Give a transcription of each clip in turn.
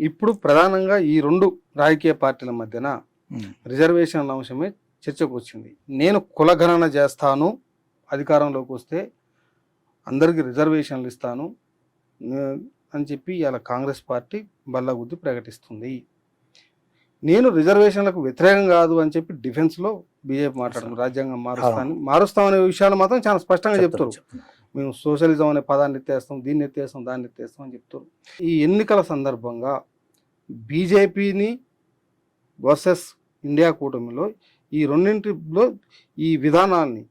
ఇప్పుడు ప్రధానంగా ఈ 2 రాజకీయ పార్టీల మధ్యన రిజర్వేషన్ల అంశమే చర్చకు వచ్చింది. నేను కులగణన చేస్తాను, అధికారంలోకి వస్తే అందరికీ రిజర్వేషన్లు ఇస్తాను అని చెప్పి ఇలా కాంగ్రెస్ పార్టీ బల్లగుద్ది ప్రకటిస్తుంది. నేను రిజర్వేషన్లకు వ్యతిరేకం కాదు అని చెప్పి డిఫెన్స్లో బీజేపీ మాట్లాడుతుంది. రాజ్యాంగం మారుస్తామనే విషయాలు మాత్రం చాలా స్పష్టంగా చెప్తారు. మేము సోషలిజం అనే పదాన్ని ఎత్తేస్తాం, దీన్ని ఎత్తేస్తాం, దాన్ని ఎత్తేస్తాం అని చెప్తారు. ఈ ఎన్నికల సందర్భంగా బీజేపీని వర్సెస్ ఇండియా కూటమిలో ఈ రెండింటిలో ఈ విధానాన్ని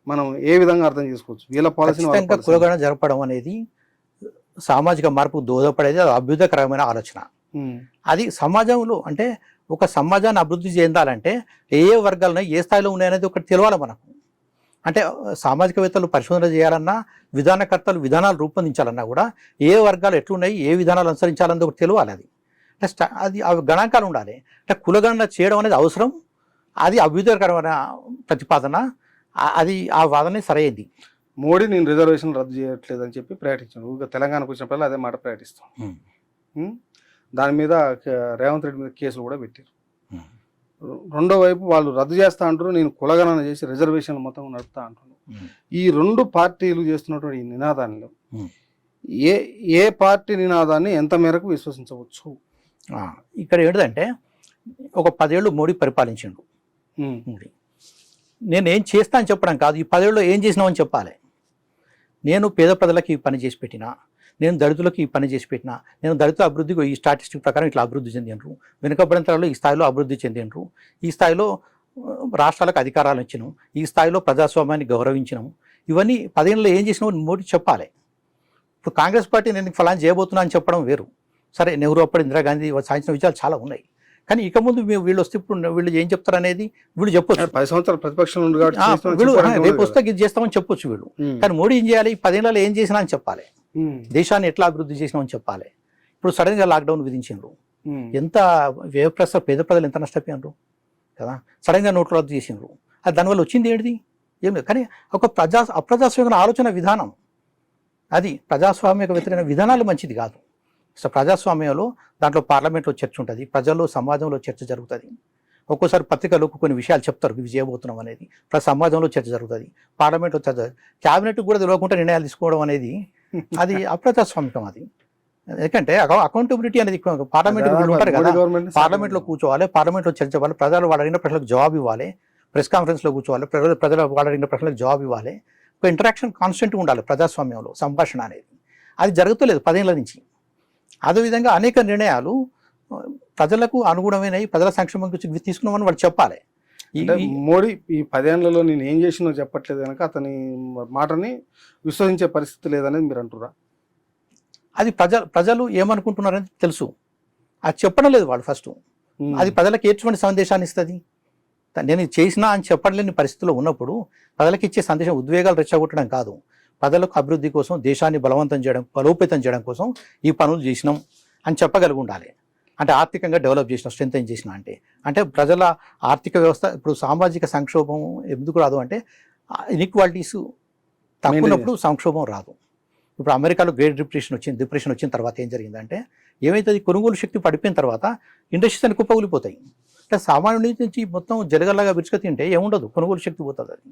మనం ఏ విధంగా అర్థం చేసుకోవచ్చు? వీళ్ళ పాలసీని కులగణన జరపడం అనేది సామాజిక మార్పుకు దోహదపడేది, అది అభ్యుదయకరమైన ఆలోచన. అది సమాజంలో అంటే ఒక సమాజాన్ని అభివృద్ధి చెందాలంటే ఏ వర్గాలను ఏ స్థాయిలో ఉన్నాయనేది ఒకటి తెలవాలి మనకు. అంటే సామాజికవేత్తలు పరిశోధన చేయాలన్నా, విధానకర్తలు విధానాలు రూపొందించాలన్నా కూడా ఏ వర్గాలు ఎట్లున్నాయి, ఏ విధానాలు అనుసరించాలన్నది ఒకటి తెలియాలి. అది గణాంకాలు ఉండాలి. అంటే కులగణన చేయడం అనేది అవసరం, అది అభ్యుదయకరమైన ప్రతిపాదన, అది ఆ వాదనే సరైనది. మోడీ నేను రిజర్వేషన్ రద్దు చేయట్లేదు అని చెప్పి ప్రకటించాను. తెలంగాణకు వచ్చినప్పుడు అదే మాట ప్రకటిస్తాం. దాని మీద రేవంత్ రెడ్డి మీద కేసులు కూడా పెట్టారు. రెండో వైపు వాళ్ళు రద్దు చేస్తా అంటారు, నేను కులగణన చేసి రిజర్వేషన్లు మొత్తం నడుపుతా అంటున్నారు. ఈ 2 పార్టీలు చేస్తున్నటువంటి ఈ నినాదాల్లో ఏ పార్టీ నినాదాన్ని ఎంత మేరకు విశ్వసించవచ్చు? ఇక్కడ ఏంటంటే ఒక 10 ఏళ్ళు మోడీ పరిపాలించిండు. నేను ఏం చేస్తా అని చెప్పడం కాదు, ఈ 10 ఏళ్ళు ఏం చేసినామని చెప్పాలి. నేను పేద ప్రజలకు ఈ పని చేసి పెట్టినా, నేను దళితులకు ఈ పని చేసి పెట్టినా, నేను దళితుల అభివృద్ధికి ఈ స్టాటిస్టిక్ ప్రకారం ఇట్లా అభివృద్ధి చెందినరు, వెనుకబడిన తరాలు ఈ స్థాయిలో అభివృద్ధి చెందినరు, ఈ స్థాయిలో రాష్ట్రాలకు అధికారాలు ఇచ్చినాం, ఈ స్థాయిలో ప్రజాస్వామ్యాన్ని గౌరవించినాం. ఇవన్నీ 10 ఏళ్ళలో ఏం చేసినామో మోడీ చెప్పాలి. ఇప్పుడు కాంగ్రెస్ పార్టీ నేను ఫలానా చేయబోతున్నా అని చెప్పడం వేరు. సరే, నెహ్రూ అప్పుడు ఇందిరాగాంధీ సాధించిన విజయాలు చాలా ఉన్నాయి, కానీ ఇక ముందు వీళ్ళు వస్తే ఇప్పుడు వీళ్ళు ఏం చెప్తారు అనేది వీళ్ళు చెప్పొచ్చు. 10 సంవత్సరాలు ప్రతిపక్షం వీళ్ళు రేపు వస్తే ఇది చేస్తామని చెప్పొచ్చు వీళ్ళు. కానీ మోడీ ఏం చేయాలి? 10 ఏళ్ళలో ఏం చేసినా అని చెప్పాలి, దేశాన్ని ఎట్లా అభివృద్ధి చేసినామని చెప్పాలి. ఇప్పుడు సడన్గా లాక్డౌన్ విధించారు, ఎంత వ్యయ ప్రస్తుత పేద ప్రజలు ఎంత నష్టపోయినారు కదా. సడన్గా నోట్లు రద్దు చేసినారు, అది దానివల్ల వచ్చింది ఏంటిది? ఏం లేదు. కానీ ఒక అప్రజాస్వామిక ఆలోచన విధానం, అది ప్రజాస్వామ్యక వ్యతిరేక విధానాలు మంచిది కాదు. సో ప్రజాస్వామ్యంలో దాంట్లో పార్లమెంట్లో చర్చ ఉంటుంది, ప్రజల్లో సమాజంలో చర్చ జరుగుతుంది. ఒక్కోసారి పత్రికలకు కొన్ని విషయాలు చెప్తారు, ఇవి చేయబోతున్నాం అనేది. సమాజంలో చర్చ జరుగుతుంది, పార్లమెంట్లో చర్చ, క్యాబినెట్ కూడా తెలియకుండా నిర్ణయాలు తీసుకోవడం అనేది అది అప్రజాస్వామికం. అది ఎందుకంటే అకౌంటబిలిటీ అనేది పార్లమెంట్ ఉంటారు కదా, పార్లమెంట్లో కూర్చోవాలి, పార్లమెంట్లో చర్చ అవ్వాలి, ప్రజలు వాళ్ళు అడిగిన ప్రశ్నలకు జవాబు ఇవ్వాలి, ప్రెస్ కాన్ఫరెన్స్లో కూర్చోవాలి, ప్రజలు వాళ్ళు అడిగిన ప్రశ్నలకు జవాబు ఇవ్వాలి. ఒక ఇంటరాక్షన్ కాన్స్టెంట్గా ఉండాలి ప్రజాస్వామ్యంలో, సంభాషణ అనేది. అది జరుగుతలేదు 10 ఏళ్ళ నుంచి. అదేవిధంగా అనేక నిర్ణయాలు ప్రజలకు అనుగుణమైనవి, ప్రజల సంక్షేమం గురించి తీసుకున్నామని వాళ్ళు చెప్పాలి. మోడీ ఈ 10 ఏళ్లలో నేను ఏం చేసినో చెప్పట్లేదు కనుక అతని మాటని విశ్వసించే పరిస్థితి లేదనేది మీరు అంటురా? అది ప్రజలు ఏమనుకుంటున్నారని తెలుసు, అది చెప్పడం లేదు వాళ్ళు ఫస్ట్. అది ప్రజలకు ఎటువంటి సందేశాన్ని ఇస్తుంది? నేను చేసినా అని చెప్పలేని పరిస్థితుల్లో ఉన్నప్పుడు ప్రజలకు ఇచ్చే సందేశం ఉద్వేగాలు రెచ్చగొట్టడం కాదు, ప్రజలకు అభివృద్ధి కోసం, దేశాన్ని బలోపేతం చేయడం కోసం ఈ పనులు చేసినాం అని చెప్పగలిగి ఉండాలి. అంటే ఆర్థికంగా డెవలప్ చేసిన, స్ట్రెంథెన్ చేసిన అంటే ప్రజల ఆర్థిక వ్యవస్థ. ఇప్పుడు సామాజిక సంక్షోభం ఎందుకు రాదు అంటే ఇన్ఈక్వాలిటీస్ తక్కువప్పుడు సంక్షోభం రాదు. ఇప్పుడు అమెరికాలో గ్రేట్ డిప్రెషన్ వచ్చిన తర్వాత ఏం జరిగిందంటే, ఏమైతే కొనుగోలు శక్తి పడిపోయిన తర్వాత ఇండస్ట్రీస్ అని కుప్పకూలిపోతాయి. అంటే సామాన్యుడి నుంచి మొత్తం జరగల్లాగా విరుచుక తింటే ఏముండదు, కొనుగోలు శక్తి పోతుంది. అది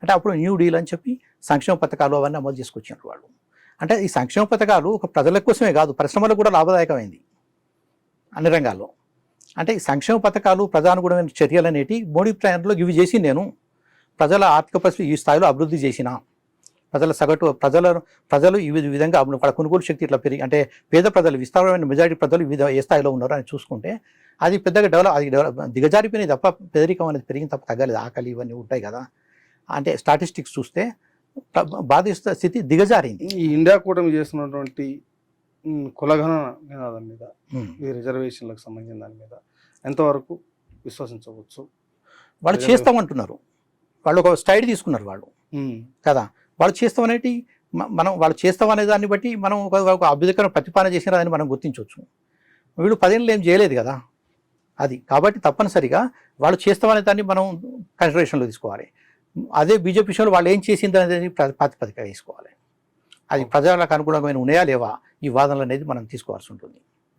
అంటే అప్పుడు న్యూ డీల్ అని చెప్పి సంక్షేమ పథకాలు అవన్నీ అమలు చేసుకొచ్చినారు వాళ్ళు. అంటే ఈ సంక్షేమ పథకాలు ఒక ప్రజల కోసమే కాదు, పరిశ్రమలకు కూడా లాభదాయకమైంది అన్ని రంగాల్లో. అంటే ఈ సంక్షేమ పథకాలు, ప్రజానుగుణమైన చర్యలు అనేవి మోడీ ప్లాన్లో ఇవి చేసి నేను ప్రజల ఆర్థిక పరిస్థితి ఈ స్థాయిలో అభివృద్ధి చేసిన, ప్రజలు ఈ విధంగా వాళ్ళ కొనుగోలు శక్తి ఇట్లా పెరిగి, అంటే పేద ప్రజలు, విస్తారమైన మెజారిటీ ప్రజలు ఏ స్థాయిలో ఉన్నారు అని చూసుకుంటే అది పెద్దగా దిగజారిపోయినది తప్ప, పేదరికం అనేది పెరిగిన తప్ప తగ్గలేదు. ఆకలి ఇవన్నీ ఉంటాయి కదా. అంటే స్టాటిస్టిక్స్ చూస్తే బాధిత స్థితి దిగజారింది. ఈ ఇండియా కూటమి చేస్తున్నటువంటి కులగణన నినాదం మీద, ఈ రిజర్వేషన్లకు సంబంధించిన దాని మీద ఎంతవరకు విశ్వసించవచ్చు? వాళ్ళు చేస్తామంటున్నారు, వాళ్ళు ఒక స్టైడ్ తీసుకున్నారు వాళ్ళు కదా. వాళ్ళు చేస్తామనేటి వాళ్ళు చేస్తామనే దాన్ని బట్టి మనం ఒక అభ్యుదకర ప్రతిపాదన చేసినారని మనం గుర్తించవచ్చు. వీళ్ళు 10 ఏళ్ళు ఏం చేయలేదు కదా అది. కాబట్టి తప్పనిసరిగా వాళ్ళు చేస్తామనే దాన్ని మనం కన్సిడరేషన్లో తీసుకోవాలి. అదే బీజేపీ విషయంలో వాళ్ళు ఏం చేసింది అనేది ప్రాతిపదిక వేసుకోవాలి. అది ప్రజలకు అనుగుణమైన ఉన్నాయా లేవా ఈ వాదనలు అనేది మనం తీసుకోవాల్సి ఉంటుంది.